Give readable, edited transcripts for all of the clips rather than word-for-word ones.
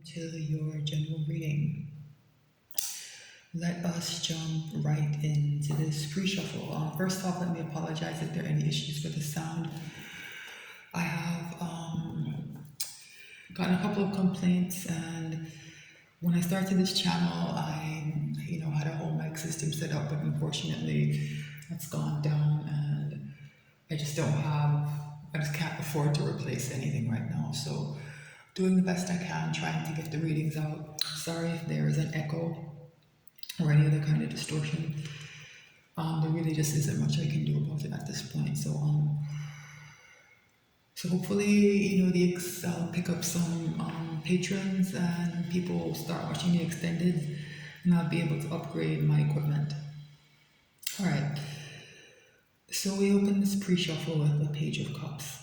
To your general reading. Let us jump right into this pre-shuffle. First off, let me apologize if there are any issues with the sound. I have gotten a couple of complaints, and when I started this channel, I had a whole mic system set up, but unfortunately, that's gone down, and I just can't afford to replace anything right now. So, doing the best I can, trying to get the readings out. Sorry if there is an echo or any other kind of distortion. There really just isn't much I can do about it at this point. So hopefully, I'll pick up some patrons and people will start watching the extended, and I'll be able to upgrade my equipment. All right. So we open this pre-shuffle with the Page of Cups.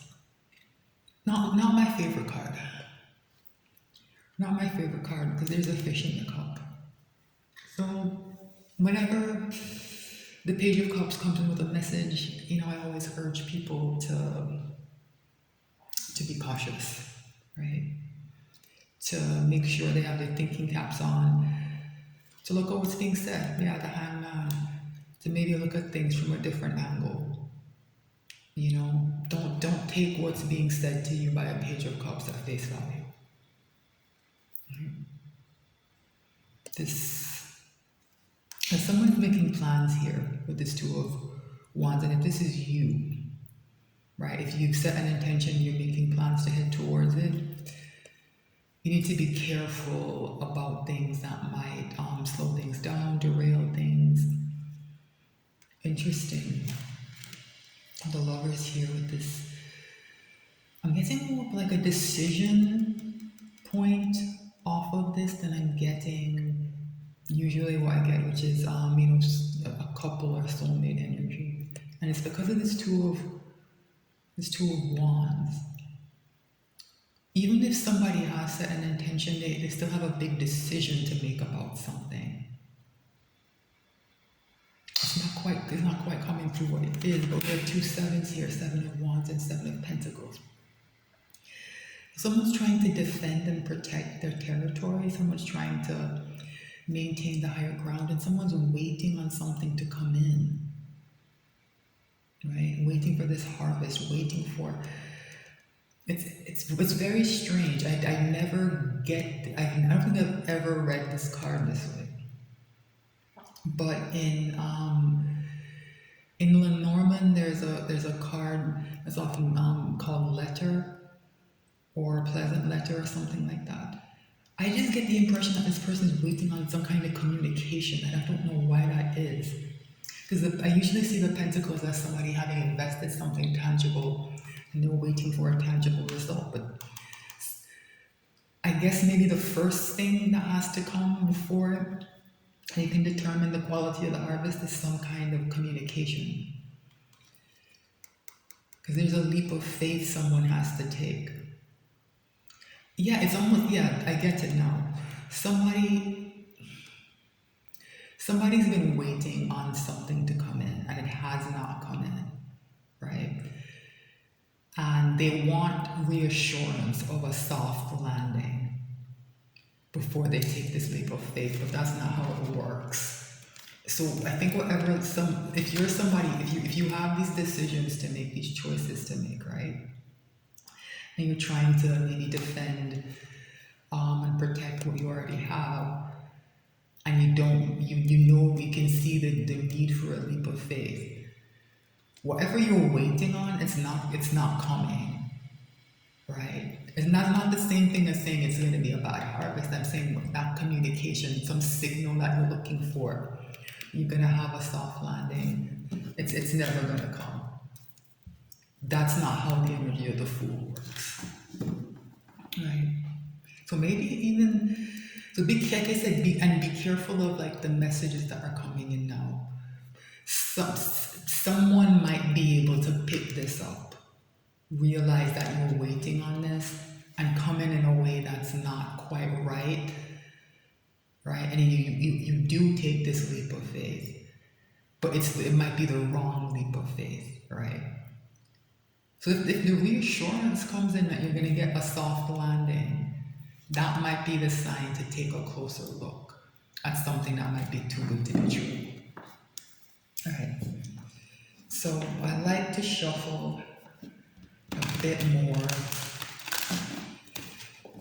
Not my favorite card. Not my favorite card because there's a fish in the cup. So whenever the Page of Cups comes in with a message, I always urge people to be cautious, right? To make sure they have their thinking caps on, to look at what's being said. Yeah, the Hangman, to maybe look at things from a different angle. Don't take what's being said to you by a Page of Cups at face value. As someone's making plans here with this Two of Wands, and if this is you, right? If you've set an intention, you're making plans to head towards it, you need to be careful about things that might slow things down, derail things. Interesting. The Lovers here with this. I'm getting more of like a decision point off of this than I'm getting usually what I get, which is a couple or soulmate energy. And it's because of this Two of Wands. Even if somebody has set an intention, they still have a big decision to make about something. It's not quite coming through what it is, but we have 2 sevens here, 7 of Wands and 7 of Pentacles. Someone's trying to defend and protect their territory. Someone's trying to maintain the higher ground, and someone's waiting on something to come in. Right? Waiting for this harvest, waiting for... It's very strange. I don't think I've ever read this card this way. But in Lenormand, there's a card that's often called Letter, or Pleasant Letter, or something like that. I just get the impression that this person is waiting on some kind of communication, and I don't know why that is. Because I usually see the Pentacles as somebody having invested something tangible, and they're waiting for a tangible result. But I guess maybe the first thing that has to come before you can determine the quality of the harvest is some kind of communication. Because there's a leap of faith someone has to take. Yeah, it's almost, I get it now. Somebody's been waiting on something to come in, and it has not come in, right? And they want reassurance of a soft landing before they take this leap of faith, but that's not how it works. So I think if you have these decisions to make, these choices to make, right? And you're trying to maybe defend and protect what you already have, and you can see the need for a leap of faith. Whatever you're waiting on, it's not coming, right? It's not the same thing as saying it's going to be a bad harvest. I'm saying that communication, some signal that you're looking for, you're going to have a soft landing. It's never going to come. That's not how the energy of the Fool works, right? So like I said, be careful of like the messages that are coming in now. Someone might be able to pick this up, realize that you're waiting on this, and come in a way that's not quite right? And you do take this leap of faith, but it might be the wrong leap of faith, right? So if the reassurance comes in that you're going to get a soft landing, that might be the sign to take a closer look at something that might be too good to be true. All right. So I like to shuffle a bit more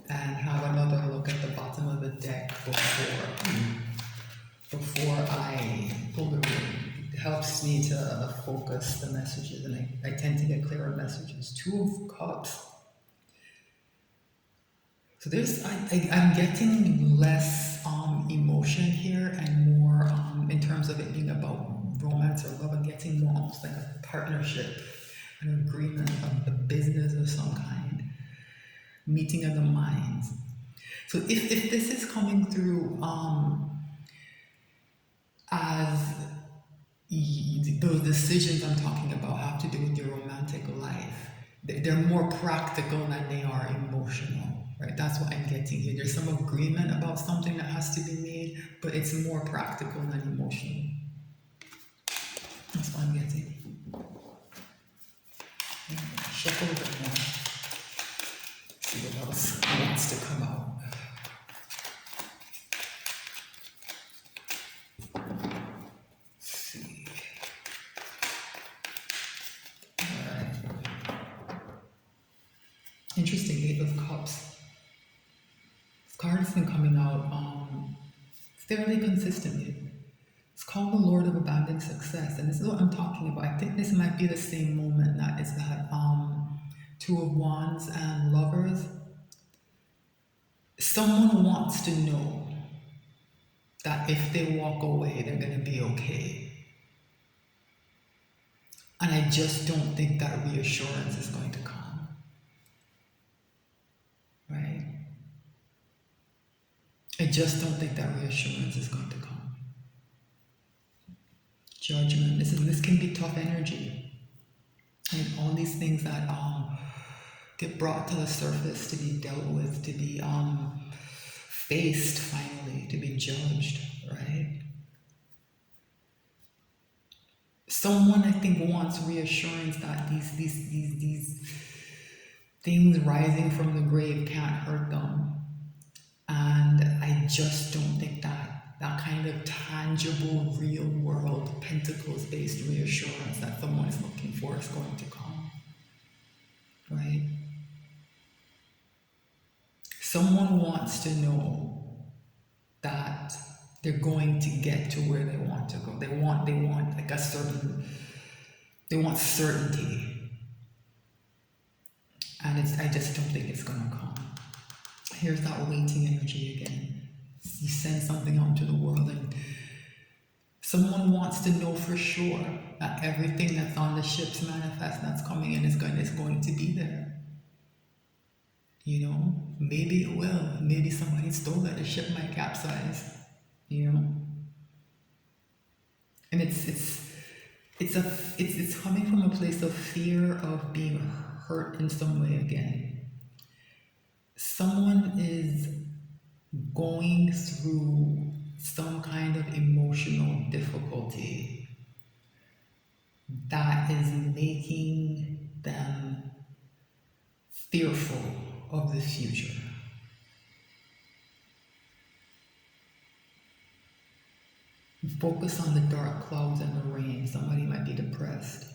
and have another look at the bottom of the deck before I pull the reading. It helps me to focus the messages, and I tend to get clearer messages. Two of Cups. So I'm getting less emotion here and more in terms of it being about romance or love. I'm getting more almost like a partnership, an agreement, a business of some kind, meeting of the minds. So if this is coming through as those decisions I'm talking about have to do with your romantic life, they're more practical than they are emotional, right? That's what I'm getting here. There's some agreement about something that has to be made, but it's more practical than emotional. That's what I'm getting. Shuffle a bit more. See what else wants to come out. Interesting, Eight of Cups. This card has been coming out fairly consistently. It's called the Lord of Abandoned Success, and this is what I'm talking about. I think this might be the same moment that is that Two of Wands and Lovers. Someone wants to know that if they walk away, they're going to be okay. And I just don't think that reassurance is going to come. Right? I just don't think that reassurance is going to come. Judgment. This can be tough energy. And all these things that get brought to the surface to be dealt with, to be faced finally, to be judged, right? Someone I think wants reassurance that these things rising from the grave can't hurt them. And I just don't think that kind of tangible, real world, pentacles-based reassurance that someone is looking for is going to come, right? Someone wants to know that they're going to get to where they want to go. They want like they want certainty. And I just don't think it's gonna come. Here's that waiting energy again. You send something out into the world and someone wants to know for sure that everything that's on the ship's manifest that's coming in is going to be there. You know, maybe it will. Maybe somebody stole it. The ship might capsize. You know, and it's coming from a place of fear of being hurt in some way again. Someone is going through some kind of emotional difficulty that is making them fearful of the future. Focus on the dark clouds and the rain. Somebody might be depressed.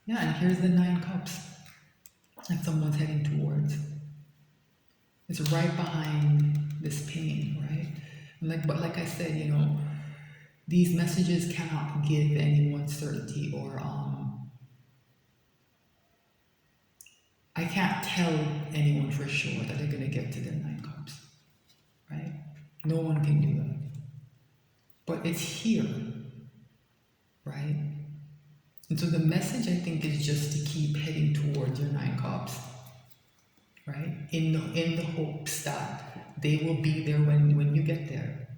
Yeah, and here's the 9 cups that someone's heading towards. It's right behind this pain, right? And but like I said, you know, these messages cannot give anyone certainty or I can't tell anyone for sure that they're going to get to their 9 cups, right? No one can do that. But it's here, right? And so the message, I think, is just to keep heading towards your 9 cups, right? In the hopes that they will be there when you get there.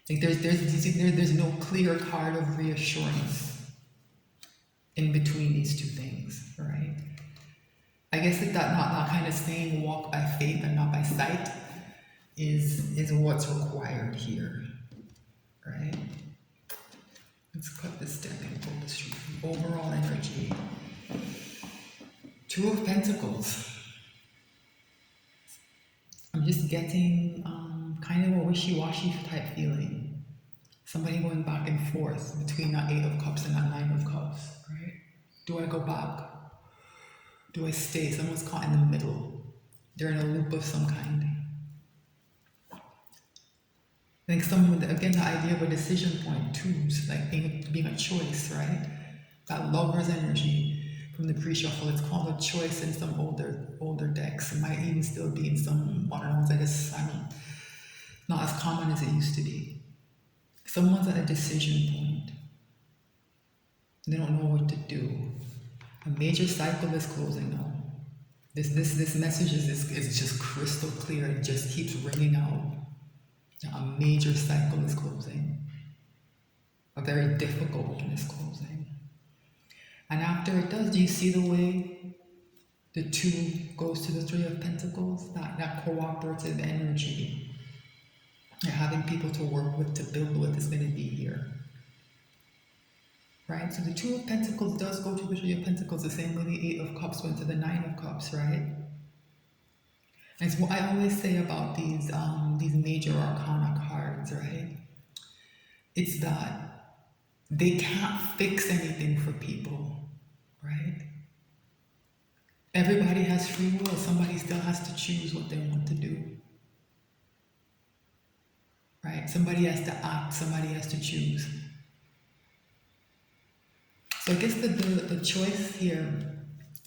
Like there's no clear card of reassurance in between these two things, right? I guess that kind of saying walk by faith and not by sight is what's required here, right? Let's cut this deck and pull this through. Overall energy. 2 of Pentacles. I'm just getting kind of a wishy-washy type feeling. Somebody going back and forth between that Eight of Cups and that Nine of Cups, right? Do I go back? Do I stay? Someone's caught in the middle. They're in a loop of some kind. I think someone, again, the idea of a decision point too, like being a choice, right? That lover's energy from the pre-shuffle, it's called a choice in some older decks. It might even still be in some modern ones. Not as common as it used to be. Someone's at a decision point. They don't know what to do. A major cycle is closing now. This message is just crystal clear. It just keeps ringing out. A major cycle is closing. A very difficult one is closing. And after it does, do you see the way the Two goes to the Three of Pentacles? That cooperative energy. You're having people to work with, to build with, is going to be here. Right? So the Two of Pentacles does go to the Three of Pentacles the same way the Eight of Cups went to the Nine of Cups, right? And it's what I always say about these major arcana cards, right? It's that they can't fix anything for people, right? Everybody has free will. Somebody still has to choose what they want to do. Right? Somebody has to act, somebody has to choose. So I guess the choice here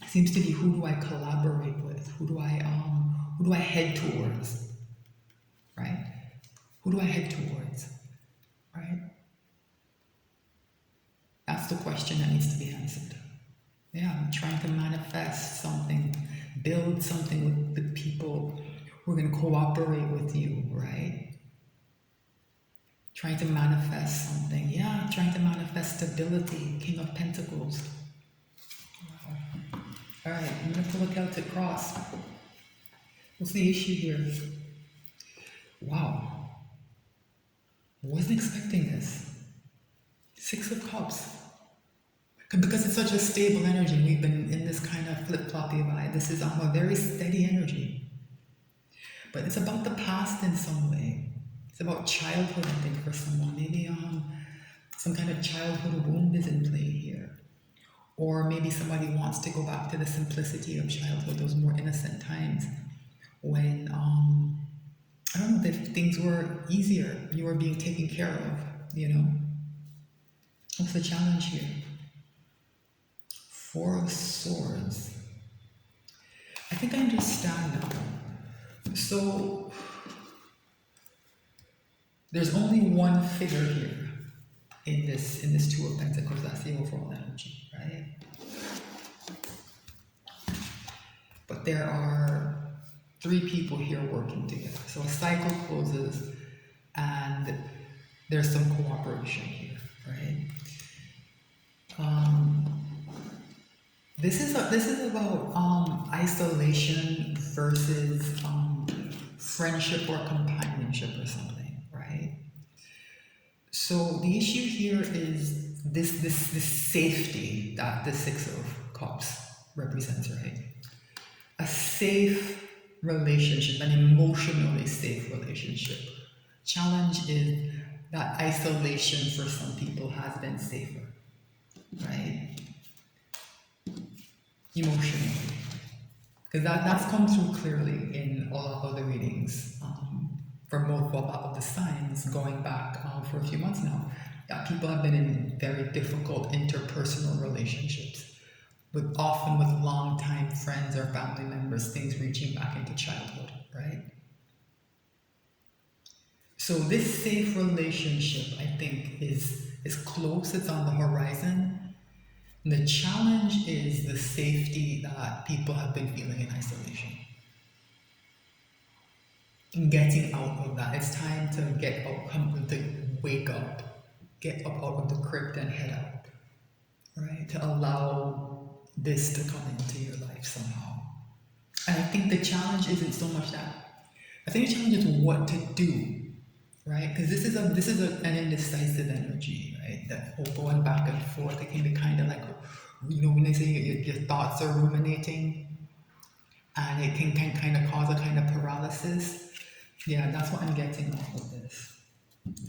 seems to be, who do I collaborate with? Who do I head towards? Right? Who do I head towards? Right? That's the question that needs to be answered. Yeah, I'm trying to manifest something, build something with the people who are going to cooperate with you, right? Trying to manifest something. Yeah, trying to manifest stability. King of Pentacles. Wow. All right, I'm going to pull a Celtic cross. What's the issue here? Wow. Wasn't expecting this. Six of Cups. Because it's such a stable energy, we've been in this kind of flip-floppy vibe. This is a very steady energy. But it's about the past in some way. It's about childhood, I think, for someone. Maybe some kind of childhood wound is in play here. Or maybe somebody wants to go back to the simplicity of childhood, those more innocent times when, I don't know, if things were easier, you were being taken care of, you know? What's the challenge here? Four of Swords. I think I understand now. So, there's only one figure here in this Two of Pentacles. That's the overall energy, right? But there are three people here working together. So a cycle closes and there's some cooperation here, right? This is about isolation versus friendship or companionship or something, right? So the issue here is this safety that the Six of Cups represents, right? A safe relationship, an emotionally safe relationship. Challenge is that isolation for some people has been safer, right? Emotionally. Because that's come through clearly in a lot of the readings for both of the signs going back for a few months now. People have been in very difficult interpersonal relationships, often with long-time friends or family members, things reaching back into childhood, right? So this safe relationship, I think, is close, it's on the horizon. And the challenge is the safety that people have been feeling in isolation. And getting out of that. It's time to get out, to wake up, get up out of the crypt and head out, right? To allow this to come into your life somehow. And I think the challenge isn't so much that. I think the challenge is what to do, right? Because this is an indecisive energy, right? That whole going back and forth. It can be kind of like, you know, when they say your thoughts are ruminating, and it can kind of cause a kind of paralysis. Yeah, that's what I'm getting off of this.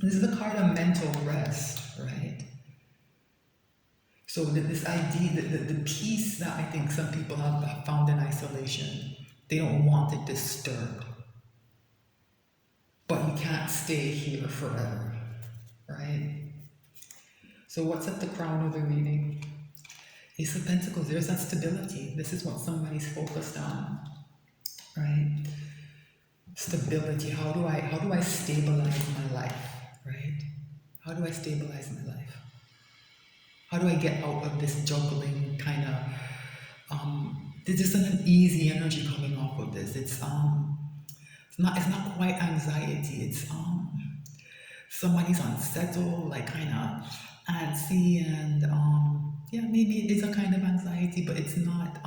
This is a card of mental rest, right? So this idea, the peace that I think some people have found in isolation, they don't want it disturbed. But you can't stay here forever, right? So what's at the crown of the reading? Ace of Pentacles, there's that stability. This is what somebody's focused on, right? Stability. How do I stabilize my life, right? How do I stabilize my life? How do I get out of this juggling kind of there's just an uneasy energy coming off of this. It's not quite anxiety. It's somebody's unsettled, like kind of antsy, and yeah, maybe it is a kind of anxiety, but it's not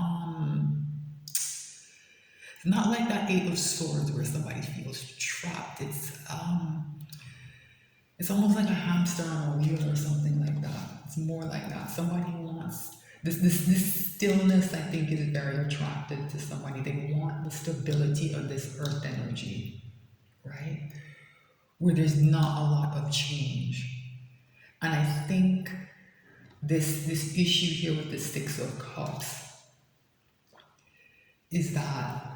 like that Eight of Swords where somebody feels trapped. It's almost like a hamster on a wheel or something like that. It's more like that. Somebody wants this stillness. I think is very attractive to somebody. They want the stability of this earth energy, right? Where there's not a lot of change. And I think this issue here with the Six of Cups is that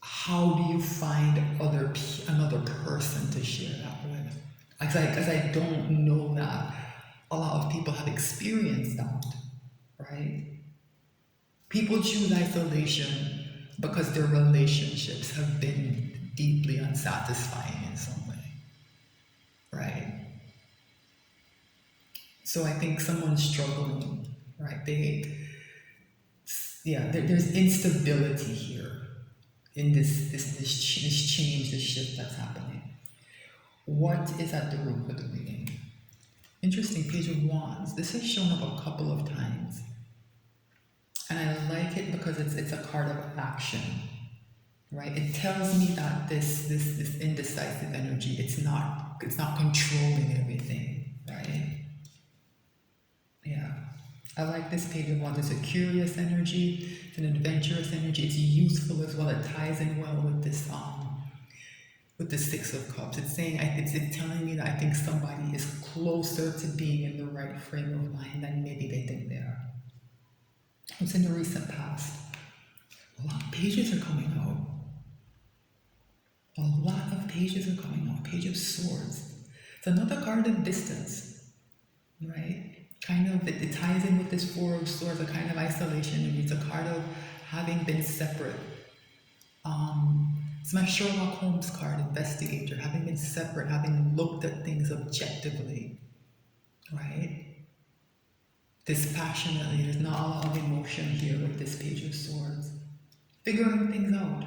how do you find another person to share that with? Because I don't know that a lot of people have experienced that, right? People choose isolation because their relationships have been deeply unsatisfying in some way, right? So I think someone's struggling, right? There's instability here in this change, this shift that's happening. What is at the root of the reading? Interesting, Page of Wands. This has shown up a couple of times. And I like it because it's a card of action, right? It tells me that this indecisive energy, it's not controlling everything, right? Yeah. I like this Page of Wands. It's a curious energy, it's an adventurous energy, it's useful as well. It ties in well with the Six of Cups. It's saying, it's telling me that I think somebody is closer to being in the right frame of mind than maybe they think they are. It's in the recent past. A lot of pages are coming out. A lot of pages are coming out. Page of Swords. It's another card of distance, right? Kind of, it ties in with this Four of Swords, a kind of isolation, and it's a card of having been separate. It's my Sherlock Holmes card, investigator, having been separate, having looked at things objectively, right? Dispassionately, there's not a lot of emotion here with this Page of Swords. Figuring things out,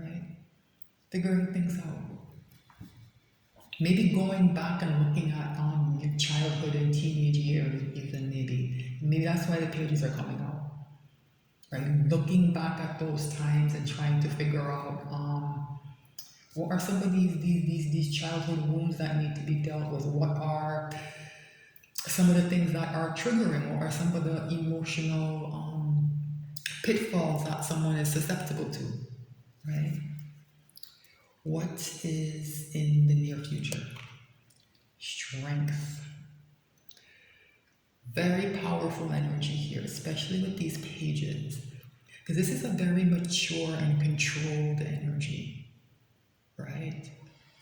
right? Figuring things out. Maybe going back and looking at your childhood and teenage years, even maybe. Maybe that's why the pages are coming out. Right? Looking back at those times and trying to figure out what are some of these childhood wounds that need to be dealt with? What are some of the things that are triggering? What are some of the emotional pitfalls that someone is susceptible to? Right? What is in the near future? Strength. Very powerful energy here, especially with these pages. Because this is a very mature and controlled energy, right?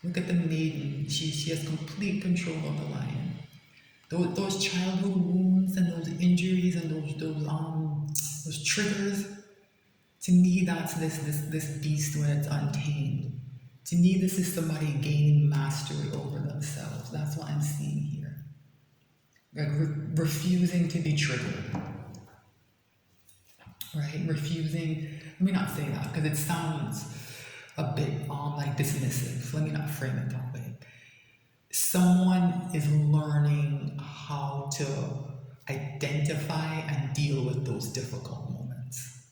Look at the maiden. She has complete control of the lion. Those childhood wounds and those injuries and those triggers, to me, that's this beast when it's untamed. To me, this is somebody gaining mastery over themselves. That's what I'm seeing here. Like refusing to be triggered, right? Refusing. Let me not say that because it sounds a bit like dismissive. So let me not frame it that way. Someone is learning how to identify and deal with those difficult moments,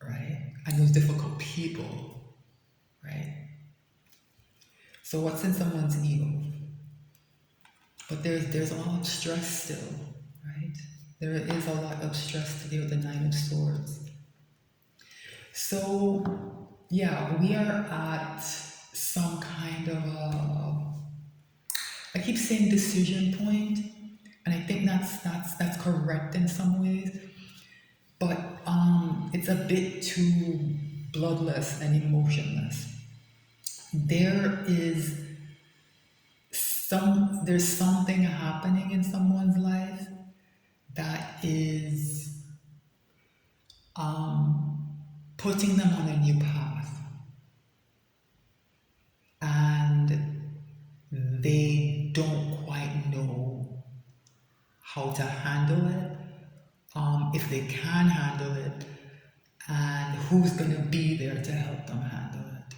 right? And those difficult people, right? So what's in someone's ego? But there's a lot of stress still, right? There is a lot of stress to deal with the Nine of Swords. So yeah, we are at some kind of a, I keep saying decision point, and I think that's correct in some ways, but it's a bit too bloodless and emotionless. There is there's something happening in someone's life that is putting them on a new path, and they don't quite know how to handle it, if they can handle it, and who's going to be there to help them handle it,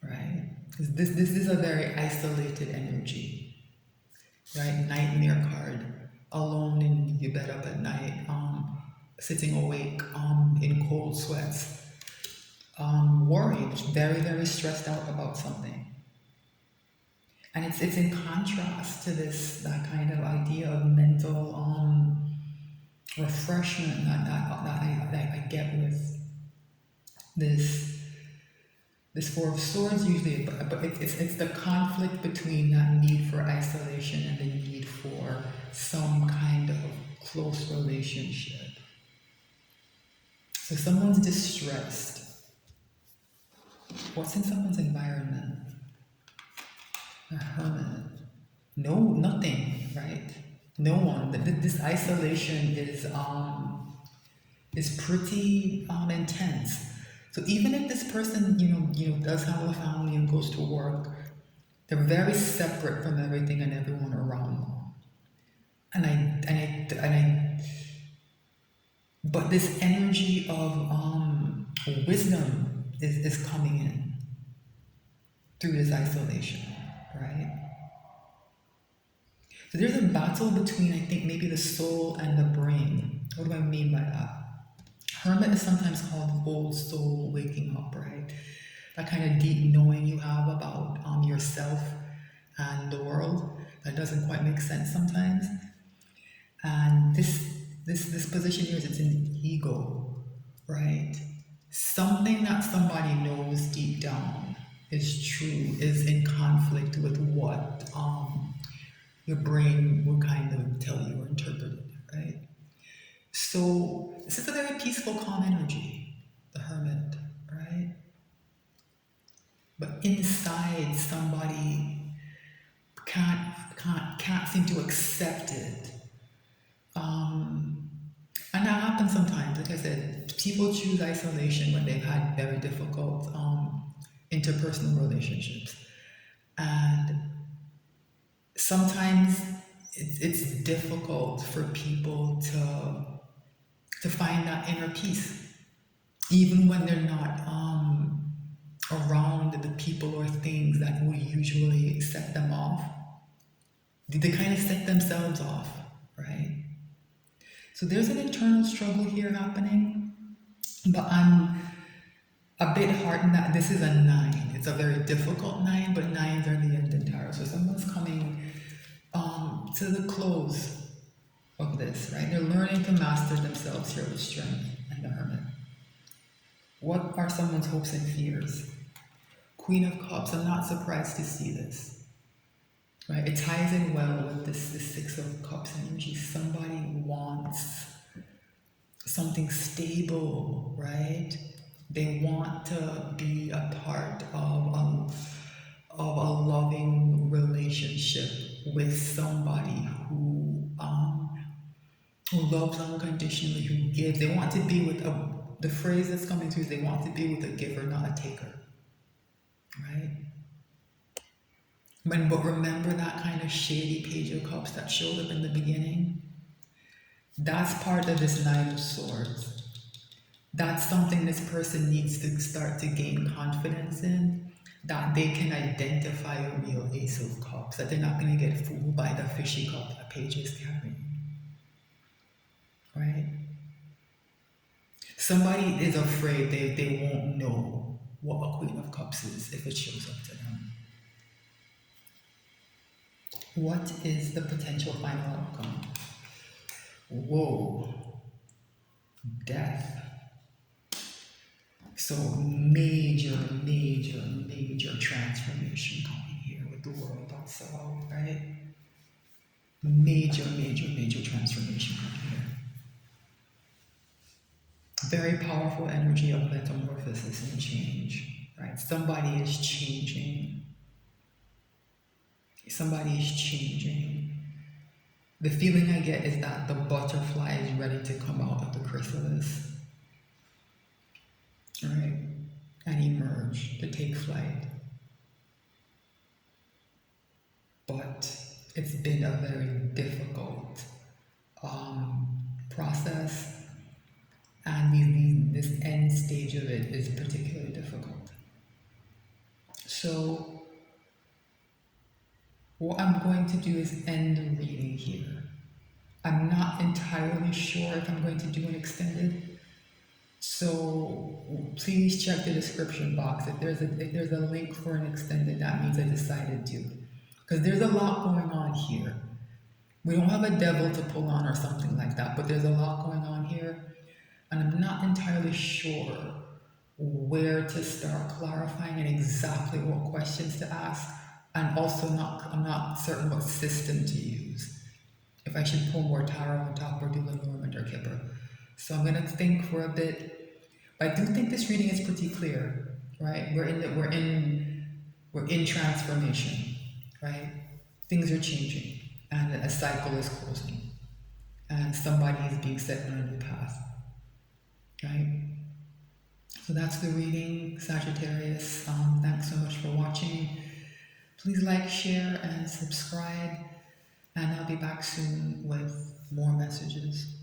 right? Because this is a very isolated energy, right? Nightmare card, alone in your bed up at night, sitting awake, in cold sweats, worried, very, very stressed out about something. And it's in contrast to this that kind of idea of mental refreshment that I get with this this Four of Swords usually, but it's the conflict between that need for isolation and the need for some kind of close relationship. So someone's distressed. What's in someone's environment? A hermit. No, nothing, right? No one. This isolation is pretty intense. So even if this person, does have a family and goes to work, they're very separate from everything and everyone around them. But this energy of wisdom is coming in through this isolation, right? So there's a battle between, I think, maybe the soul and the brain. What do I mean by that? Hermit is sometimes called old soul waking up, right? That kind of deep knowing you have about yourself and the world that doesn't quite make sense sometimes. And this position here is it's an ego, right? Something that somebody knows deep down is true is in conflict with what your brain will kind of tell you or interpret it, right? So this is a very peaceful, calm energy, the hermit, right? But inside, somebody can't seem to accept it. And that happens sometimes. Like I said, people choose isolation when they've had very difficult interpersonal relationships, and sometimes it's difficult for people to find that inner peace, even when they're not around the people or things that would usually set them off. They kind of set themselves off, right? So there's an internal struggle here happening, but I'm a bit heartened that this is a 9. It's a very difficult 9, but 9s are the end in tarot. So someone's coming to the close of this, right? They're learning to master themselves here with strength and the hermit. What are someone's hopes and fears? Queen of Cups, I'm not surprised to see this, right? It ties in well with this 6 of Cups energy. Somebody wants something stable, right? They want to be a part of a loving relationship with somebody who loves unconditionally, who gives. They want to be with the phrase that's coming through is they want to be with a giver, not a taker, right? But remember that kind of shady Page of Cups that showed up in the beginning? That's part of this 9 of Swords. That's something this person needs to start to gain confidence in, that they can identify a real Ace of Cups, that they're not going to get fooled by the fishy cup that Page is carrying, right? Somebody is afraid they won't know what a Queen of Cups is if it shows up to them. What is the potential final outcome? Whoa. Death. So major, major, major transformation coming here with the world also, right? Major, major, major transformation coming here. Very powerful energy of metamorphosis and change, right? Somebody is changing. Somebody is changing. The feeling I get is that the butterfly is ready to come out of the chrysalis, right? And emerge, to take flight. But it's been a very difficult process, and this end stage of it is particularly difficult. So, what I'm going to do is end the reading here. I'm not entirely sure if I'm going to do an extended, so please check the description box. If there's a link for an extended, that means I decided to, because there's a lot going on here. We don't have a devil to pull on or something like that, but there's a lot going on here, and I'm not entirely sure where to start clarifying and exactly what questions to ask, and also I'm not certain what system to use. If I should pull more tarot on top or do Lenormand or Kipper. So I'm gonna think for a bit. But I do think this reading is pretty clear, right? We're in transformation, right? Things are changing, and a cycle is closing, and somebody is being set on a new path, right? So that's the reading, Sagittarius. Thanks so much for watching. Please like, share, and subscribe, and I'll be back soon with more messages.